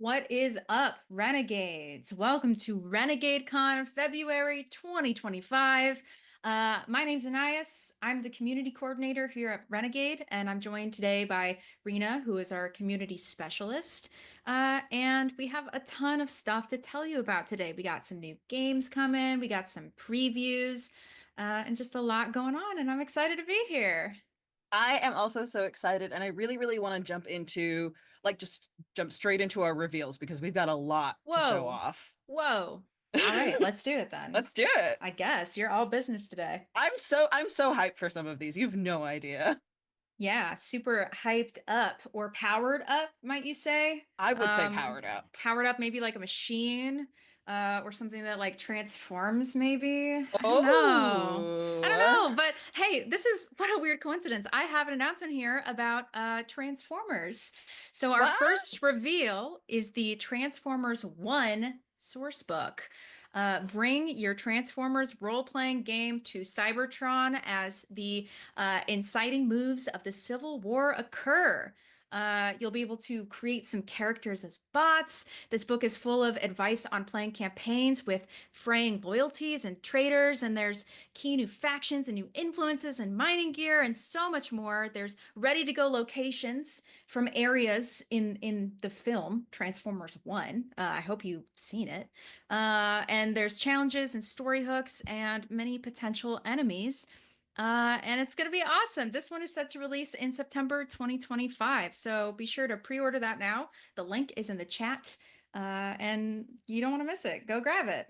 What is up, Renegades? Welcome to Renegade Con February 2025. My name's Anais. I'm the community coordinator here at Renegade, and I'm joined today by Rena, who is our community specialist. And we have a ton of stuff to tell you about today. We got some new games coming, we got some previews, and just a lot going on, and I'm excited to be here. I am also so excited, and I really, really want to just jump straight into our reveals because we've got a lot to show Whoa, off. whoa. All right, let's do it then. Let's do it. I guess you're all business today. I'm so hyped for some of these. You've no idea. Yeah, super hyped up or powered up, might you say? I would say powered up. Powered up, maybe like a machine, or something that like transforms, maybe. I don't know. I don't Oh, know. But hey, this is what a weird coincidence. I have an announcement here about Transformers. So our wow. first reveal is the Transformers 1 source book. Bring your Transformers role-playing game to Cybertron as the inciting moves of the Civil War occur. You'll be able to create some characters as bots. This book is full of advice on playing campaigns with fraying loyalties and traitors, and there's key new factions and new influences and mining gear and so much more. There's ready-to-go locations from areas in the film Transformers 1. I hope you've seen it. And there's challenges and story hooks and many potential enemies. And it's going to be awesome. This one is set to release in September 2025. So be sure to pre-order that now. The link is in the chat. And you don't want to miss it. Go grab it.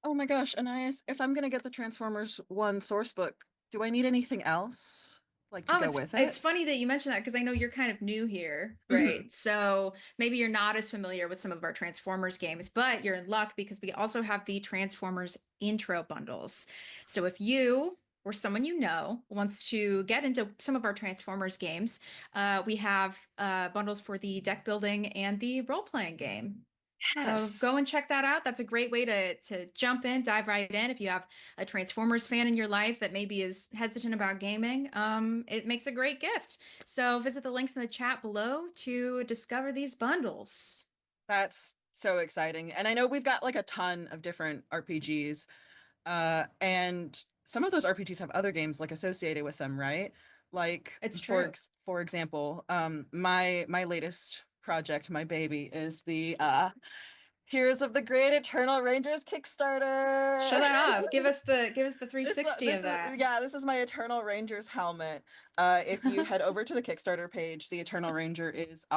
Oh my gosh, Anais, if I'm gonna get the Transformers 1 source book, do I need anything else like to Oh, go it's with it's it? funny that you mentioned that because I know you're kind of new here, Mhm. right? So maybe you're not as familiar with some of our Transformers games, but you're in luck because we also have the Transformers intro bundles. So if you or someone you know wants to get into some of our Transformers games, we have bundles for the deck building and the role-playing game. So go Yes. and check that out. That's a great way to jump in, dive right in. If you have a Transformers fan in your life that maybe is hesitant about gaming, it makes a great gift. So visit the links in the chat below to discover these bundles. That's so exciting. And I know we've got like a ton of different RPGs. And some of those RPGs have other games like associated with them, right? Like It's true. for example, my latest project, my baby, is the Heroes of the Great Eternal Rangers Show Kickstarter. that off. Give us the This 360 this of is that. yeah, this is my Eternal Rangers helmet. If you head over to the Kickstarter page, the Eternal Ranger is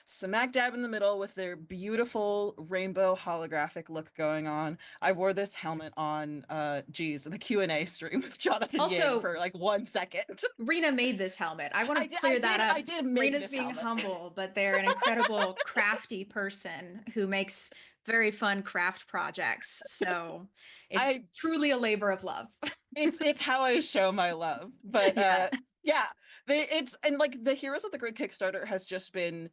smack dab in the middle with their beautiful rainbow holographic look going on. I wore this helmet on the Q&A stream with Jonathan Ying Also, for like 1 second. Rena made this helmet. I want I to did I clear that did up. I did make Rena's this being helmet. humble, but they're an incredible crafty person who makes very fun craft projects. So it's I truly a labor of love. it's how I show my love. But Yeah. yeah, it's and like the Heroes of the Grid Kickstarter has just been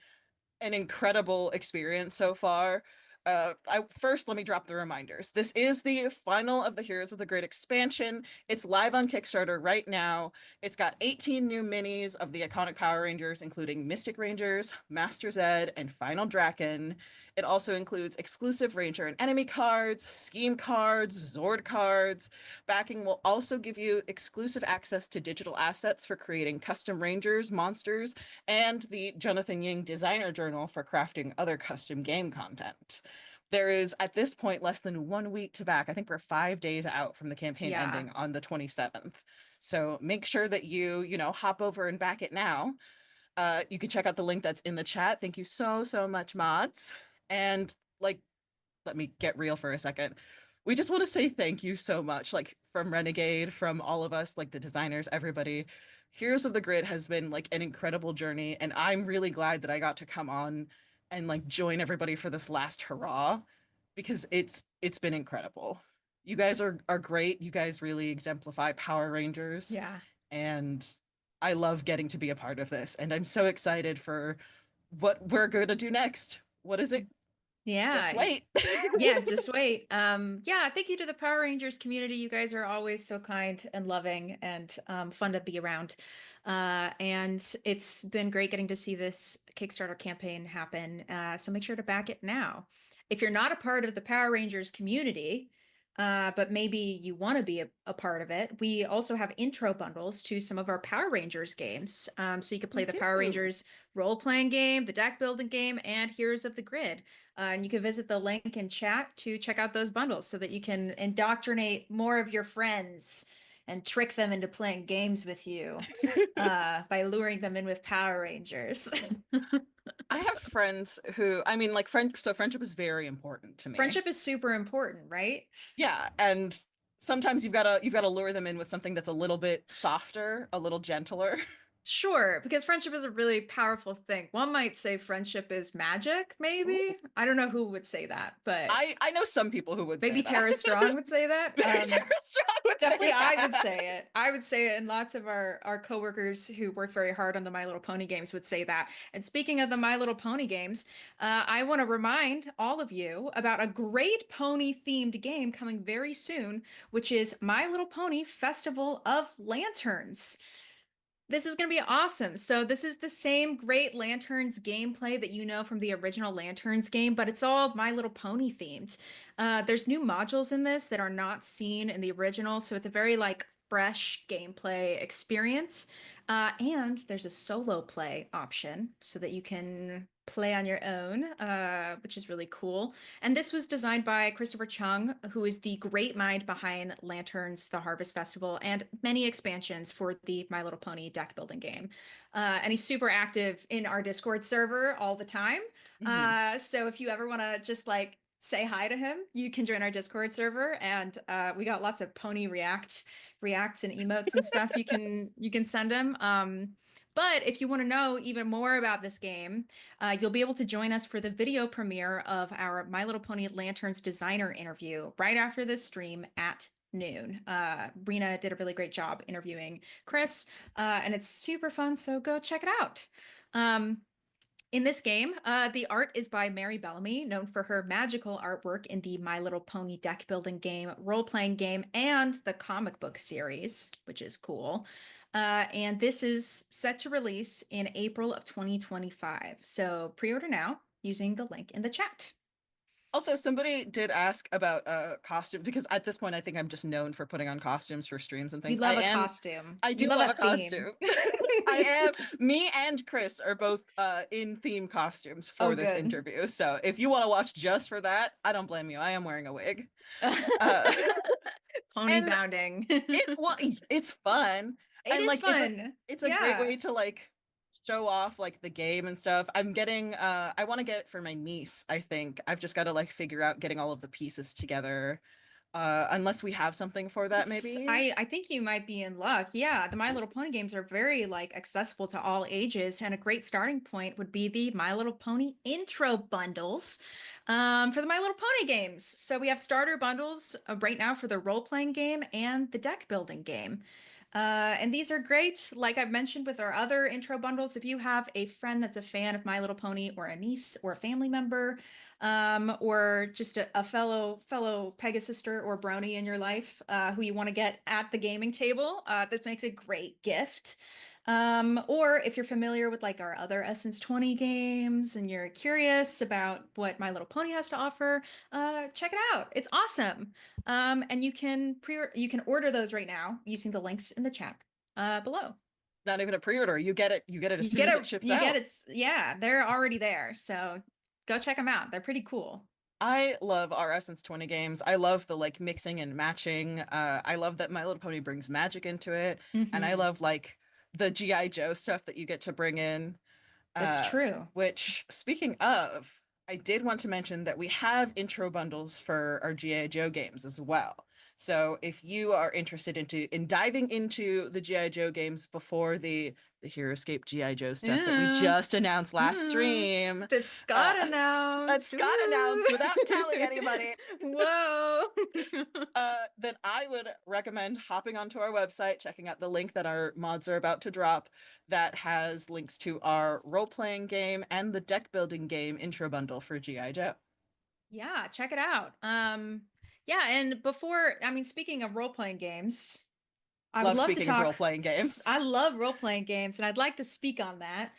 an incredible experience so far. Let me drop the reminders. This is the final of the Heroes of the Grid expansion. It's live on Kickstarter right now. It's got 18 new minis of the iconic Power Rangers, including Mystic Rangers, Master Zed, and Final Draken. It also includes exclusive Ranger and enemy cards, scheme cards, Zord cards. Backing will also give you exclusive access to digital assets for creating custom Rangers, monsters, and the Jonathan Ying Designer Journal for crafting other custom game content. There is, at this point, less than 1 week to back. I think we're 5 days out from the campaign Yeah. ending on the 27th. So make sure that you hop over and back it now. You can check out the link that's in the chat. Thank you so, so much, mods. And like, let me get real for a second. We just want to say thank you so much, like from Renegade, from all of us, like the designers, everybody. Heroes of the Grid has been like an incredible journey, and I'm really glad that I got to come on and like join everybody for this last hurrah because it's been incredible. You guys are great. You guys really exemplify Power Rangers, Yeah. and I love getting to be a part of this, and I'm so excited for what we're going to do next. What is it? Just Yeah. wait. Yeah, just wait. Yeah, thank you to the Power Rangers community. You guys are always so kind and loving and fun to be around. And it's been great getting to see this Kickstarter campaign happen. So make sure to back it now. If you're not a part of the Power Rangers community, but maybe you want to be a part of it, we also have intro bundles to some of our Power Rangers games. So you could We play the Power do. Rangers role-playing game, the deck building game, and Heroes of the Grid. And you can visit the link in chat to check out those bundles so that you can indoctrinate more of your friends and trick them into playing games with you by luring them in with Power Rangers. I have friends who, I mean, like so friendship is very important to me. Friendship is super important, right? Yeah, and sometimes you've got to lure them in with something that's a little bit softer, a little gentler. Sure, because friendship is a really powerful thing. One might say friendship is magic, maybe. I don't know who would say that, but I know some people who would say maybe that. Tara Strong would say that. Maybe Tara Strong would Definitely say I would that. say it. I would say it, and lots of our coworkers who work very hard on the My Little Pony games would say that. And speaking of the My Little Pony games, I want to remind all of you about a great pony themed game coming very soon, which is My Little Pony Festival of Lanterns. This is going to be awesome. So this is the same Great Lanterns gameplay that you know from the original Lanterns game, but it's all My Little Pony themed. There's new modules in this that are not seen in the original, so it's a very like fresh gameplay experience. And there's a solo play option so that you can play on your own, which is really cool. And this was designed by Christopher Chung, who is the great mind behind Lanterns, the Harvest Festival, and many expansions for the My Little Pony deck building game. And he's super active in our Discord server all the time. Mhm. So if you ever want to just like say hi to him, you can join our Discord server, and we got lots of pony reacts and emotes and stuff you can send him. But if you want to know even more about this game, you'll be able to join us for the video premiere of our My Little Pony Lanterns designer interview right after this stream at noon. Brina did a really great job interviewing Chris, and it's super fun, so go check it out. Um, in this game, the art is by Mary Bellamy, known for her magical artwork in the My Little Pony deck building game, role playing game, and the comic book series, which is cool. And this is set to release in April of 2025. So pre order now using the link in the chat. Also, somebody did ask about costume because at this point I think I'm just known for putting on costumes for streams and We things. love a costume, I we do love love a a theme. costume. I am me and Chris are both in theme costumes Oh, for this good. interview. So if you want to watch just for that, I don't blame you. I am wearing a wig. Uh Pony and bounding. it's fun It and is like fun. it's a great Yeah. way to like show off like the game and stuff. I'm getting I want to get it for my niece, I think. I've just got to like figure out getting all of the pieces together. Unless we have something for that maybe. I think you might be in luck. Yeah, the My Little Pony games are very like accessible to all ages, and a great starting point would be the My Little Pony intro bundles for the My Little Pony games. So we have starter bundles right now for the role-playing game and the deck building game. And these are great. Like I've mentioned with our other intro bundles, if you have a friend that's a fan of My Little Pony, or a niece or a family member, or just a fellow Pegasister or Brony in your life, who you want to get at the gaming table, this makes a great gift. Or if you're familiar with like our other Essence 20 games and you're curious about what My Little Pony has to offer, check it out. It's awesome. And you can order those right now using the links in the chat below. Not even a pre-order. You get it as soon as it ships You get out. it. Yeah, they're already there. So go check them out. They're pretty cool. I love our Essence 20 games. I love the like mixing and matching. I love that My Little Pony brings magic into it. And I Hmm. love like the G.I. Joe stuff that you get to bring in. That's Uh, true. which, speaking of, I did want to mention that we have intro bundles for our G.I. Joe games as well. So if you are interested in diving into the G.I. Joe games before the Hero Escape G.I. Joe stuff that we Yeah. just announced last Yeah. stream, That Scott uh, that announced. Scott Ooh. announced without telling anybody, Whoa. then I would recommend hopping onto our website, checking out the link that our mods are about to drop that has links to our role playing game and the deck building game intro bundle for G.I. Joe. Yeah, check it out. Yeah, and before, I mean, speaking of role-playing games, I would Love love to speaking of talk. role-playing games. I love role-playing games, and I'd like to speak on that.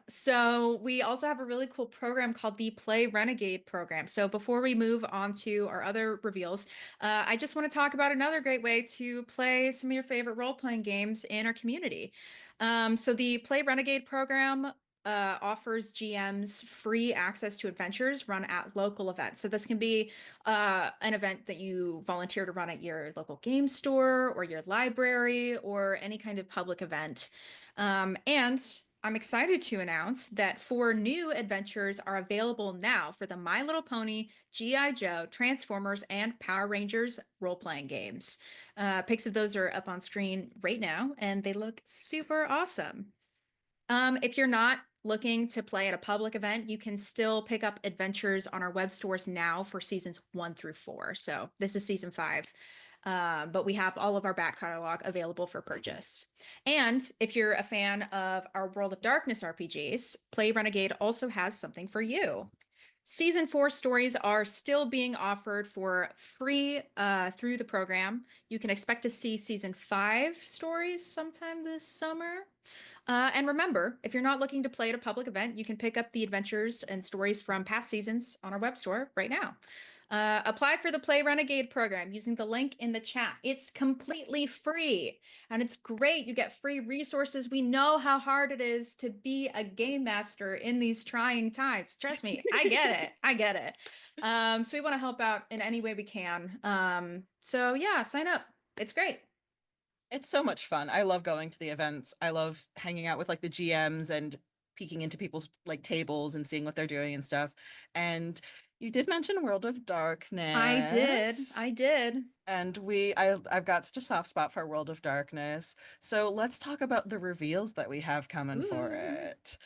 So we also have a really cool program called the Play Renegade program. So before we move on to our other reveals, I just want to talk about another great way to play some of your favorite role-playing games in our community. So the Play Renegade program offers GMs free access to adventures run at local events. So this can be an event that you volunteer to run at your local game store or your library or any kind of public event. And I'm excited to announce that 4 new adventures are available now for the My Little Pony, G.I. Joe, Transformers, and Power Rangers role-playing games. Pics of those are up on screen right now, and they look super awesome. If you're not looking to play at a public event, you can still pick up adventures on our web stores now for seasons 1 through 4. So this is season 5. But we have all of our back catalog available for purchase. And if you're a fan of our World of Darkness RPGs, Play Renegade also has something for you. Season 4 stories are still being offered for free through the program. You can expect to see season 5 stories sometime this summer. And remember, if you're not looking to play at a public event, you can pick up the adventures and stories from past seasons on our web store right now. Apply for the Play Renegade program using the link in the chat. It's completely free and it's great. You get free resources. We know how hard it is to be a game master in these trying times. Trust me, I get it. I get it. So we want to help out in any way we can. So yeah, sign up. It's great. It's so much fun. I love going to the events. I love hanging out with like the GMs and peeking into people's like tables and seeing what they're doing and stuff. And you did mention World of I did. I Darkness. did. And I've got such a soft spot for World of Darkness. So let's talk about the reveals that we have coming for Ooh. it.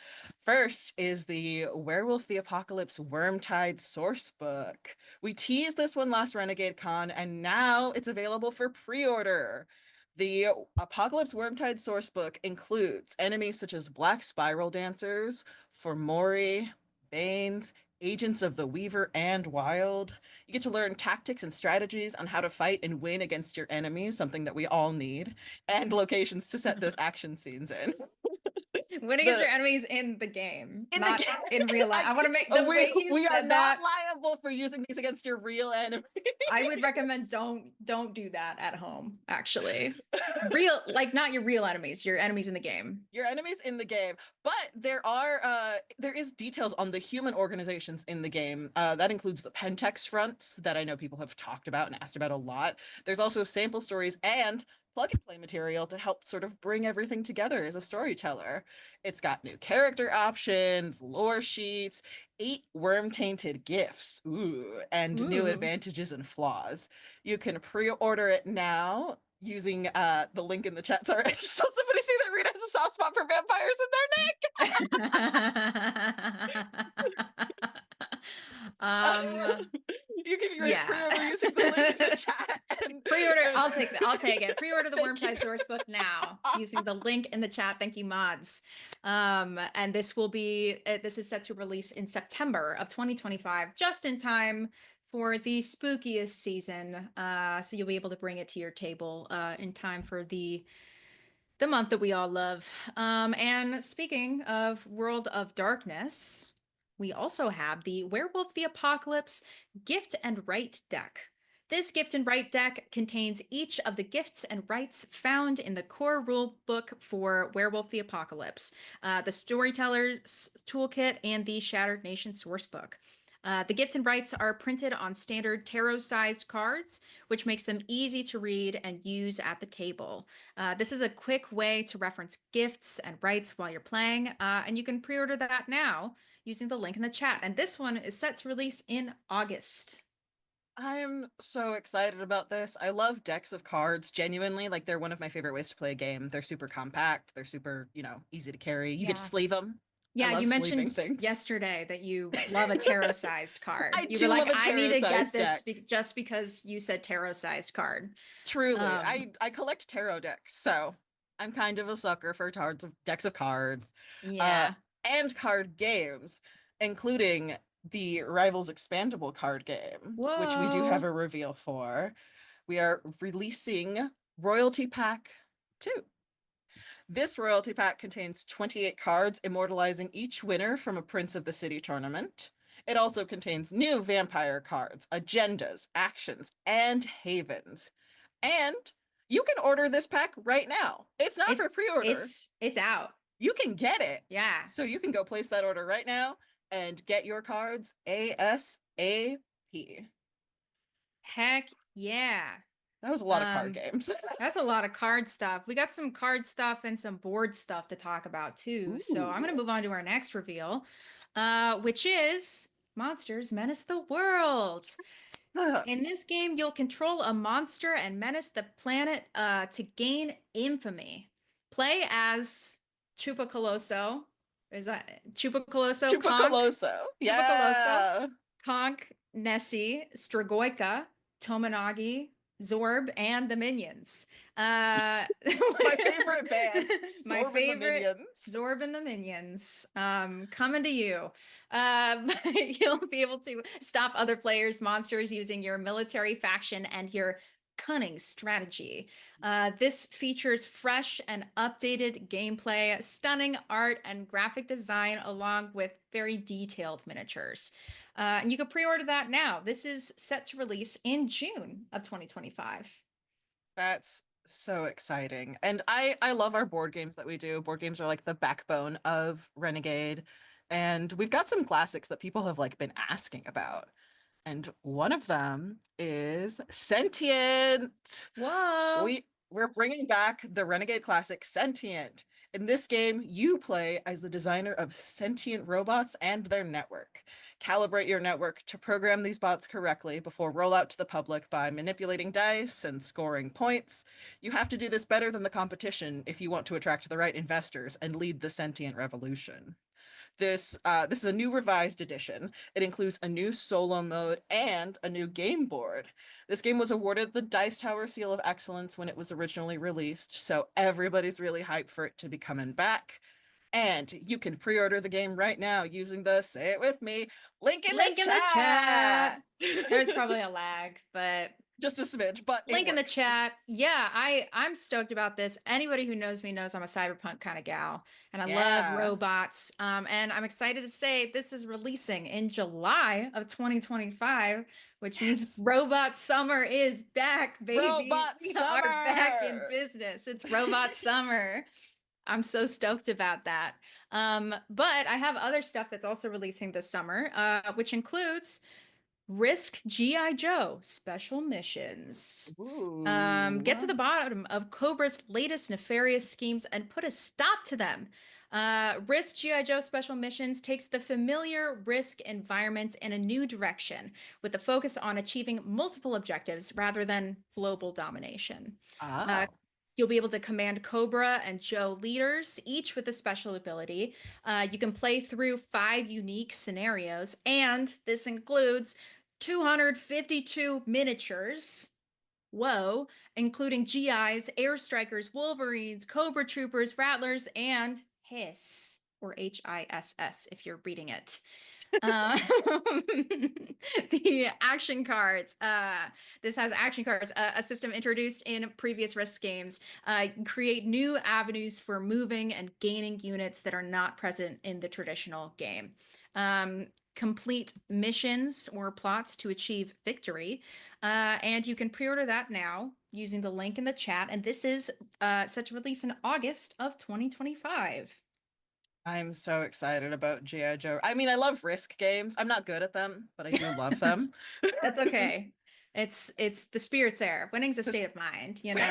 First is the Werewolf the Apocalypse Wormtide source book. We teased this one last Renegade Con, and now it's available for pre-order. The Apocalypse Wormtide sourcebook includes enemies such as Black Spiral Dancers, Formori, Banes, Agents of the Weaver, and Wild. You get to learn tactics and strategies on how to fight and win against your enemies, something that we all need, and locations to set those action scenes in. Win against The your enemies in the game, in the not game, in real life. I want to make the way you we are said not that. liable for using these against your real enemies. I would recommend don't do that at home, actually. Real like not your real enemies, your enemies in the game. Your enemies in the game, but there is details on the human organizations in the game. That includes the Pentex fronts that I know people have talked about and asked about a lot. There's also sample stories and plug and play material to help sort of bring everything together as a storyteller. It's got new character options, lore sheets, 8 worm-tainted gifts, ooh, and new Ooh. advantages and flaws. You can pre-order it now using the link in the chat. Sorry, I just saw somebody say that Rita has a soft spot for vampires in their neck. um You can yeah. pre-order using the link in the chat Pre-order, and I'll take that. I'll take it. Pre-order the thank you. Wormtide source book now using the link in the chat. Thank you, mods. And this is set to release in September of 2025, just in time for the spookiest season. So you'll be able to bring it to your table in time for the month that we all love. And speaking of World of Darkness, we also have the Werewolf the Apocalypse Gift and Right deck. This gift and right deck contains each of the gifts and rights found in the core rule book for Werewolf the Apocalypse, the Storyteller's Toolkit, and the Shattered Nation sourcebook. The gift and rights are printed on standard tarot-sized cards, which makes them easy to read and use at the table. This is a quick way to reference gifts and rights while you're playing, and you can pre-order that now using the link in the chat. And this one is set to release in August. I'm so excited about this. I love decks of cards, genuinely. Like, they're one of my favorite ways to play a game. They're super compact, they're super, easy to carry. You get to Yeah. sleeve them. I Yeah, love you sleeving mentioned things. yesterday that you love a tarot-sized card. I You were do like, love a I need tarot to get sized this deck. just because you said tarot-sized card. Truly, Um, I collect tarot decks, so I'm kind of a sucker for decks of cards, uh, yeah. and card games, including the Rivals Expandable card game, which we do have Whoa. a reveal for. We are releasing Royalty Pack 2. This royalty pack contains 28 cards immortalizing each winner from a Prince of the City tournament. It also contains new vampire cards, agendas, actions, and havens. And you can order this pack right now. It's not for It's pre-order. it's out. You can get it. Yeah. So you can go place that order right now and get your cards ASAP. Heck yeah. That was a lot of card Um, games. that's a lot of card stuff. We got some card stuff and some board stuff to talk about too. So I'm gonna Ooh. move on to our next reveal, which is Monsters Menace the World. In this game, you'll control a monster and menace the planet to gain infamy. Play as Chupacoloso. Is that Chupacoloso? Conk? Chupacoloso. Chupacoloso. Yeah. Conk, Nessie, Stragoica, Tomonagi, Zorb, and the Minions. Uh, My favorite band, my Zorb and the favorite, Minions. Zorb and the Minions. Coming to you. You'll be able to stop other players' monsters using your military faction and your cunning strategy. This features fresh and updated gameplay, stunning art and graphic design, along with very detailed miniatures. And you can pre-order that now. This is set to release in June of 2025. That's so exciting. And I love our board games that we do. Board games are like the backbone of Renegade. And we've got some classics that people have like been asking about. And one of them is Sentient. Whoa. We're bringing back the Renegade classic Sentient. In this game, you play as the designer of sentient robots and their network. Calibrate your network to program these bots correctly before rollout to the public by manipulating dice and scoring points. You have to do this better than the competition if you want to attract the right investors and lead the sentient revolution. This is a new revised edition. It includes a new solo mode and a new game board. This game was awarded the Dice Tower Seal of Excellence when it was originally released, so everybody's really hyped for it to be coming back. And you can pre-order the game right now using the say it with me link in the Link in the chat. chat. There's probably a lag, but Just a smidge, but it link in the works. chat. Yeah, I'm stoked about this. Anybody who knows me knows I'm a cyberpunk kind of gal, and I love Yeah. robots. And I'm excited to say this is releasing in July of 2025, which means Yes. Robot Summer is back, baby. Robot We are back in Summer. business. It's Robot Summer. I'm so stoked about that. But I have other stuff that's also releasing this summer, which includes Risk G.I. Joe Special Missions. Get to Ooh. the bottom of Cobra's latest nefarious schemes and put a stop to them. Risk G.I. Joe Special Missions takes the familiar Risk environment in a new direction, with a focus on achieving multiple objectives rather than global domination. Uh, Oh. You'll be able to command Cobra and Joe leaders, each with a special ability. You can play through 5 unique scenarios, and this includes 252 miniatures. Whoa, including GIs, Air Strikers, Wolverines, Cobra Troopers, Rattlers, and Hiss, or HISS if you're reading it. Um, the action cards. This has action cards, a system introduced in previous Risk games. Create new avenues for moving and gaining units that are not present in the traditional game. Complete missions or plots to achieve victory. And you can pre-order that now using the link in the chat. And this is set to release in August of 2025. I'm so excited about G.I. Joe. I mean, I love Risk games. I'm not good at them, but I do love them. That's okay. It's the spirit's there. Winning's a state This of mind, you know.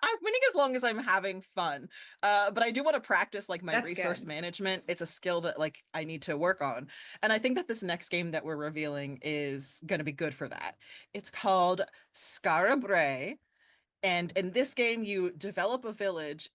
I'm winning as long as I'm having fun. But I do want to practice like my That's resource good. management. It's a skill that like I need to work on. And I think that this next game that we're revealing is going to be good for that. It's called Scarabre. And in this game, you develop a village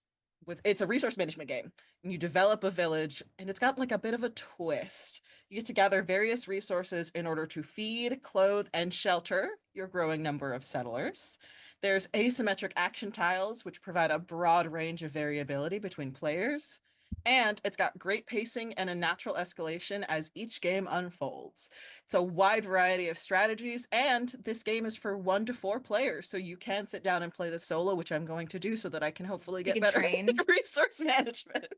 with it's a resource management game. And you develop a village, and it's got like a bit of a twist. You get to gather various resources in order to feed, clothe, and shelter your growing number of settlers. There's asymmetric action tiles, which provide a broad range of variability between players. And it's got great pacing and a natural escalation as each game unfolds. It's a wide variety of strategies, and this game is for 1 to 4 players, so you can sit down and play the solo, which I'm going to do so that I can hopefully You get can better train. at resource management.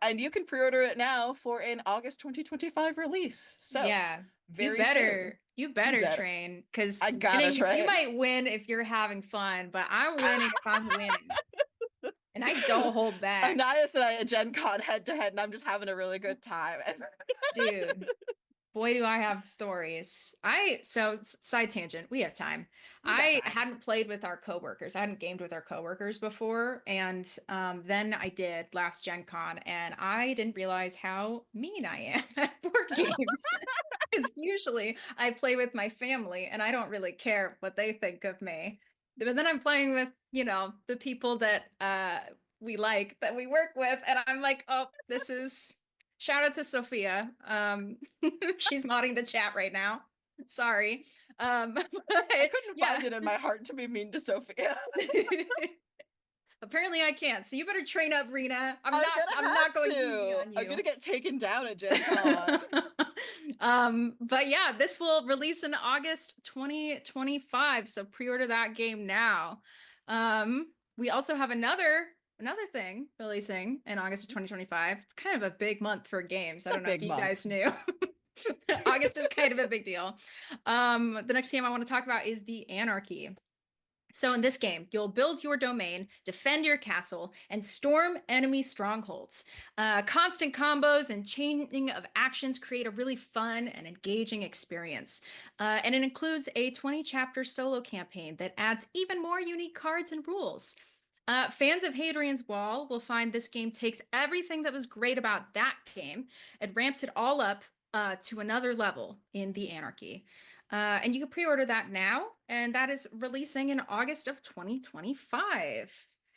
And you can pre-order it now for an August 2025 release. So, Yeah. very soon. You You better better. train because I gotta winning, you train. might win if you're having fun, but I'm winning if I'm winning. And I don't hold back. Anais and I at Gen Con head to head, and I'm just having a really good time. Dude, boy, do I have stories. Side tangent, we have time. We got I time. hadn't played with our coworkers. I hadn't gamed with our coworkers before. And then I did last Gen Con, and I didn't realize how mean I am at board games. Because usually I play with my family and I don't really care what they think of me. But then I'm playing with, the people that we like, that we work with, and I'm like, oh, this is shout out to Sophia. She's modding the chat right now. Sorry. I But couldn't yeah. find it in my heart to be mean to Sophia. Apparently I can't. So you better train up, Rena. I'm I'm not gonna I'm not have going easy to. on I'm you. gonna get taken down at Gen Con. But yeah, this will release in August 2025, so pre-order that game now. We also have another thing releasing in August of 2025. It's kind of a big month for games. It's I a don't know if big you guys month. knew. August is kind of a big deal. The next game I want to talk about is the Anarchy. So in this game, you'll build your domain, defend your castle, and storm enemy strongholds. Constant combos and chaining of actions create a really fun and engaging experience. And it includes a 20-chapter solo campaign that adds even more unique cards and rules. Fans of Hadrian's Wall will find this game takes everything that was great about that game and ramps it all up to another level in the Anarchy. And you can pre-order that now, and that is releasing in August of 2025.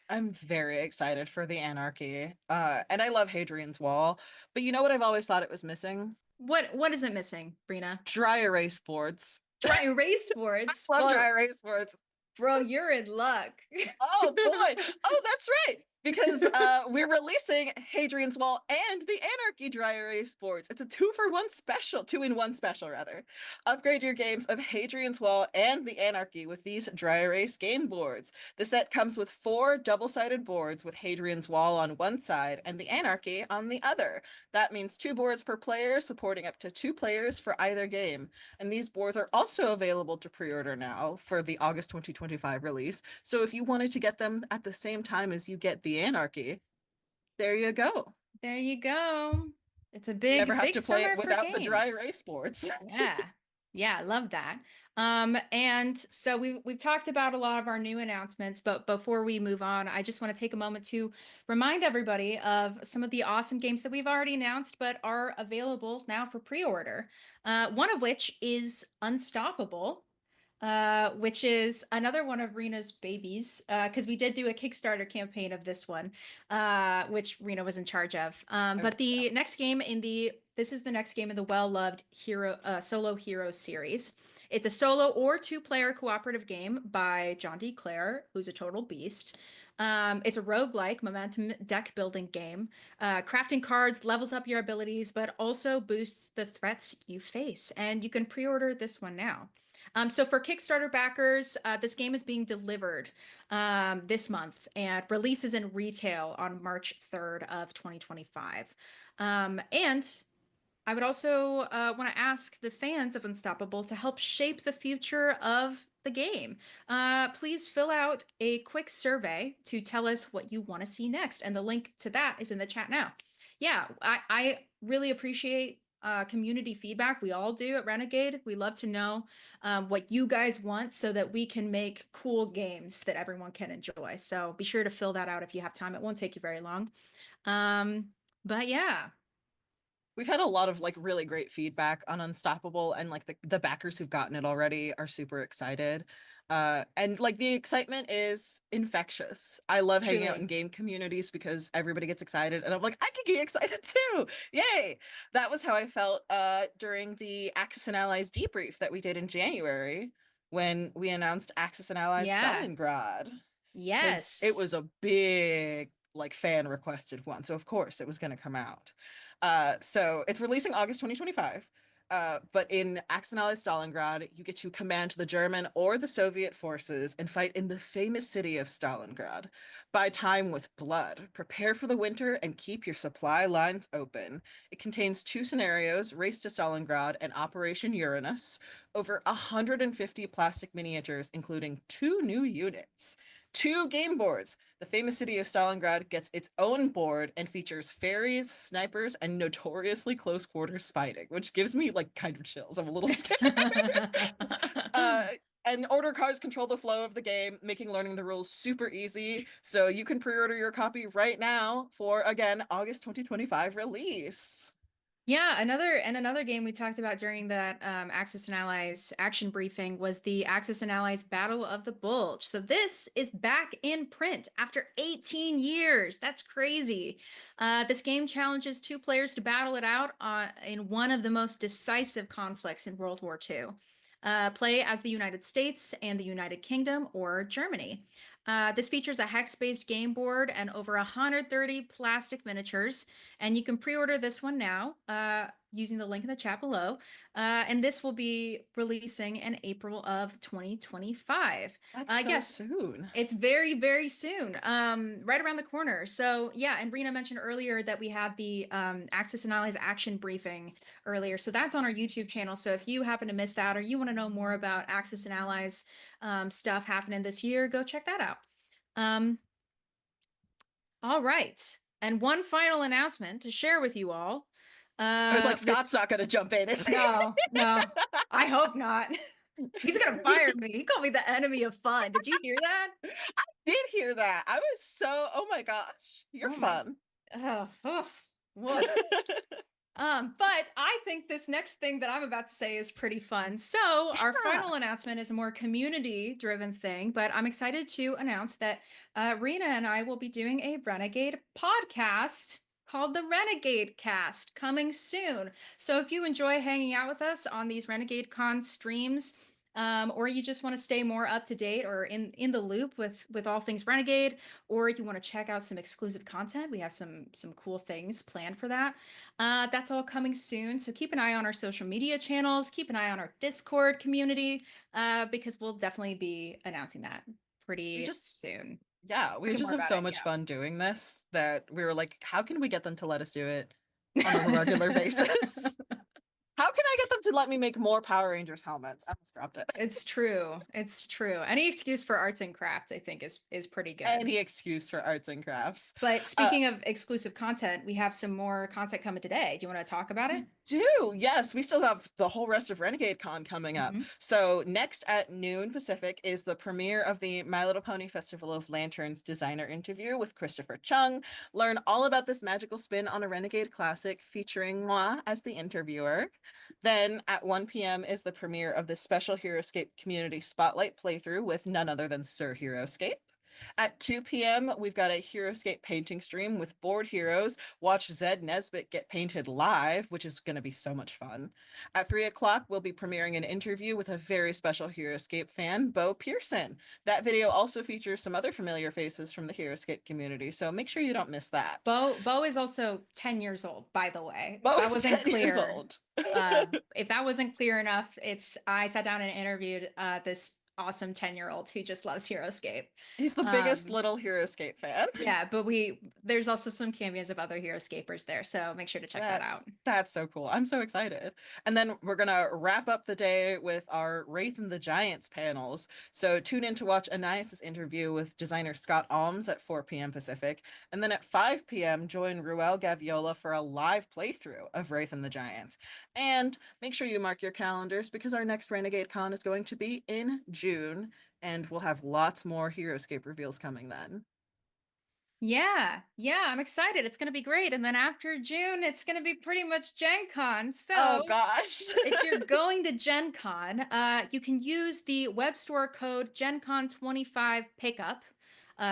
I'm very excited for the Anarchy. And I love Hadrian's Wall. But you know what I've always thought it was missing? What is it missing, Brina? Dry erase boards. Dry erase boards. Love dry Well, erase boards. bro, you're in luck. Oh boy. Oh, that's right. Because we're releasing Hadrian's Wall and the Anarchy Dry Erase boards. It's a 2-for-1 special, 2-in-1 special rather. Upgrade your games of Hadrian's Wall and the Anarchy with these dry erase game boards. The set comes with 4 double-sided boards with Hadrian's Wall on one side and the Anarchy on the other. That means 2 boards per player, supporting up to 2 players for either game. And these boards are also available to pre-order now for the August 2025 release. So if you wanted to get them at the same time as you get the Anarchy, there you go. There you go. It's a You never big, have big to play it summer for without the dry games. erase boards. Yeah. Yeah, I love that. And so we've talked about a lot of our new announcements, but before we move on, I just want to take a moment to remind everybody of some of the awesome games that we've already announced but are available now for pre-order. One of which is Unstoppable, which is another one of Rena's babies, because we did do a Kickstarter campaign of this one, which Rena was in charge of. Oh, But the next game in the this is the next game in the well-loved hero solo hero series. It's a solo or two-player cooperative game by John D. Clare, who's a total beast. It's a roguelike momentum deck building game. Crafting cards levels up your abilities, but also boosts the threats you face. And you can pre-order this one now. So for Kickstarter backers, this game is being delivered this month and releases in retail on March 3rd of 2025. And I would also want to ask the fans of Unstoppable to help shape the future of the game. Please fill out a quick survey to tell us what you want to see next. And the link to that is in the chat now. Yeah, I really appreciate community feedback. We all do at Renegade. We love to know what you guys want so that we can make cool games that everyone can enjoy. So be sure to fill that out if you have time. It won't take you very long. But yeah. we've had a lot of like really great feedback on Unstoppable, and like the backers who've gotten it already are super excited. And like the excitement is infectious. I love hanging out in Truly. game communities because everybody gets excited and I'm like, I can get excited too. Yay. That was how I felt during the Axis and Allies debrief that we did in January when we announced Axis and Allies Yeah. Stalingrad. Because it Yes. was a big like fan requested one. So of course it was going to come out. So it's releasing August 2025. But in Axenali Stalingrad, you get to command the German or the Soviet forces and fight in the famous city of Stalingrad. Buy time with blood, prepare for the winter, and keep your supply lines open. It contains two scenarios, Race to Stalingrad and Operation Uranus, over 150 plastic miniatures, including two new units. Two game boards. The famous city of Stalingrad gets its own board and features fairies, snipers, and notoriously close quarters fighting, which gives me like kind of chills. I'm a little scared. Uh, and order cards control the flow of the game, making learning the rules super easy. So you can pre-order your copy right now for, again, August 2025 release. Yeah, another game we talked about during that Axis and Allies action briefing was the Axis and Allies Battle of the Bulge. So this is back in print after 18 years. That's crazy. This game challenges two players to battle it out in one of the most decisive conflicts in World War II. Play as the United States and the United Kingdom or Germany. This features a hex-based game board and over 130 plastic miniatures, and you can pre-order this one now using the link in the chat below. And this will be releasing in April of 2025. That's so Yes, soon. it's very, very soon, right around the corner. So yeah, and Rena mentioned earlier that we had the Axis and Allies action briefing earlier. So that's on our YouTube channel. So if you happen to miss that or you want to know more about Axis and Allies stuff happening this year, go check that out. Um, all right. And one final announcement to share with you all. I was like, This Scott's not going to jump in, is he? No, no, I hope not. He's gonna fire me. He called me the enemy of fun. Did you hear that? Did hear that. I was so, oh my gosh, you're Oh my, fun. oh, oof, woof. But I think this next thing that I'm about to say is pretty fun. So, our Yeah. final announcement is a more community-driven thing, but I'm excited to announce that Rena and I will be doing a Renegade podcast called the Renegade Cast coming soon. So, if you enjoy hanging out with us on these Renegade Con streams, or you just want to stay more up to date or in the loop with all things Renegade, or you want to check out some exclusive content, we have some cool things planned for that. That's all coming soon. So keep an eye on our social media channels, keep an eye on our Discord community, because we'll definitely be announcing that We pretty just, soon. yeah, we Talking just more have about so it, much yeah. fun doing this that we were like, how can we get them to let us do it on a regular basis? How can I get them to let me make more Power Rangers helmets? I almost dropped it. It's true. It's true. Any excuse for arts and crafts, I think, is pretty good. Any excuse for arts and crafts. But Uh, speaking of exclusive content, we have some more content coming today. Do you want to talk about it? We do. Yes, we still have the whole rest of Renegade Con coming up. Mhm. So next at noon Pacific is the premiere of the My Little Pony Festival of Lanterns designer interview with Christopher Chung. Learn all about this magical spin on a Renegade classic featuring moi as the interviewer. Then at 1 p.m. is the premiere of the special Heroescape community spotlight playthrough with none other than Sir Heroescape. At 2 p.m., we've got a Heroescape painting stream with board heroes. Watch Zed Nesbitt get painted live, which is going to be so much fun. At 3 o'clock, we'll be premiering an interview with a very special Heroescape fan, Bo Pearson. That video also features some other familiar faces from the Heroescape community, so make sure you don't miss that. Bo is also 10 years old, by the way. If Bo that is wasn't 10 years clear, old. if that wasn't clear enough, it's I sat down and interviewed this awesome 10-year-old who just loves Heroescape. He's the biggest Um, little Heroescape fan. yeah, but there's also some cameos of other Heroescapers there, so make sure to check that out. That's so cool. I'm so excited. And then we're gonna wrap up the day with our Wraith and the Giants panels. So tune in to watch Anais' interview with designer Scott Alms at 4 p.m. Pacific. And then at 5 p.m., join Ruel Gaviola for a live playthrough of Wraith and the Giants. And make sure you mark your calendars because our next Renegade Con is going to be in June, and we'll have lots more Heroescape reveals coming then. Yeah, yeah, I'm excited. It's gonna be great. And then after June, it's gonna be pretty much Gen Con. Oh So gosh. if you're going to Gen Con, you can use the web store code GenCon25 pickup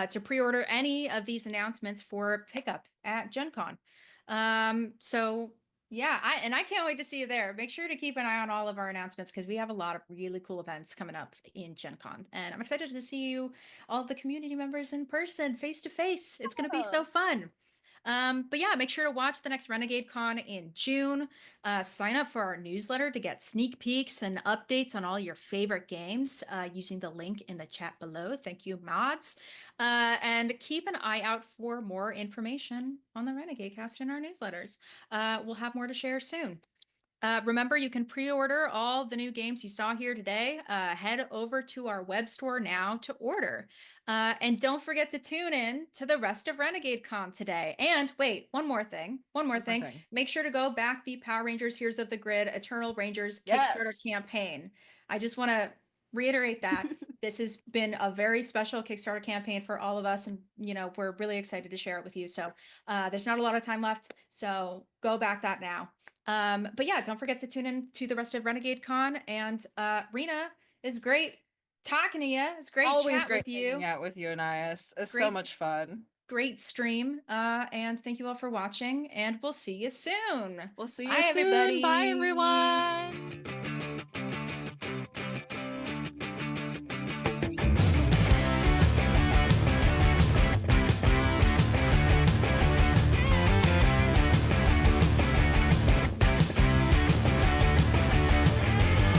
to pre-order any of these announcements for pickup at Gen Con. So Yeah, I can't wait to see you there. Make sure to keep an eye on all of our announcements because we have a lot of really cool events coming up in Gen Con. And I'm excited to see you, all of the community members in person, face to face. It's going to be Yeah. so fun. But yeah, make sure to watch the next Renegade Con in June. Sign up for our newsletter to get sneak peeks and updates on all your favorite games using the link in the chat below. Thank you, mods. And keep an eye out for more information on the Renegade Cast in our newsletters. We'll have more to share soon. Remember, you can pre-order all the new games you saw here today. Head over to our web store now to order. And don't forget to tune in to the rest of Renegade Con today. And wait, one more thing. One more One more thing. thing. Make sure to go back the Power Rangers Heroes of the Grid Eternal Rangers Kickstarter Yes. campaign. I just want to reiterate that this has been a very special Kickstarter campaign for all of us, and we're really excited to share it with you. So there's not a lot of time left, so go back that now. But yeah, don't forget to tune in to the rest of Renegade Con. And Rena, is great talking to you. It's great Always chat great with hanging you. out with you, Anais. It's so Great, much fun. great stream. And thank you all for watching. And we'll see you soon. We'll see you Bye, soon. Bye, everybody. everyone.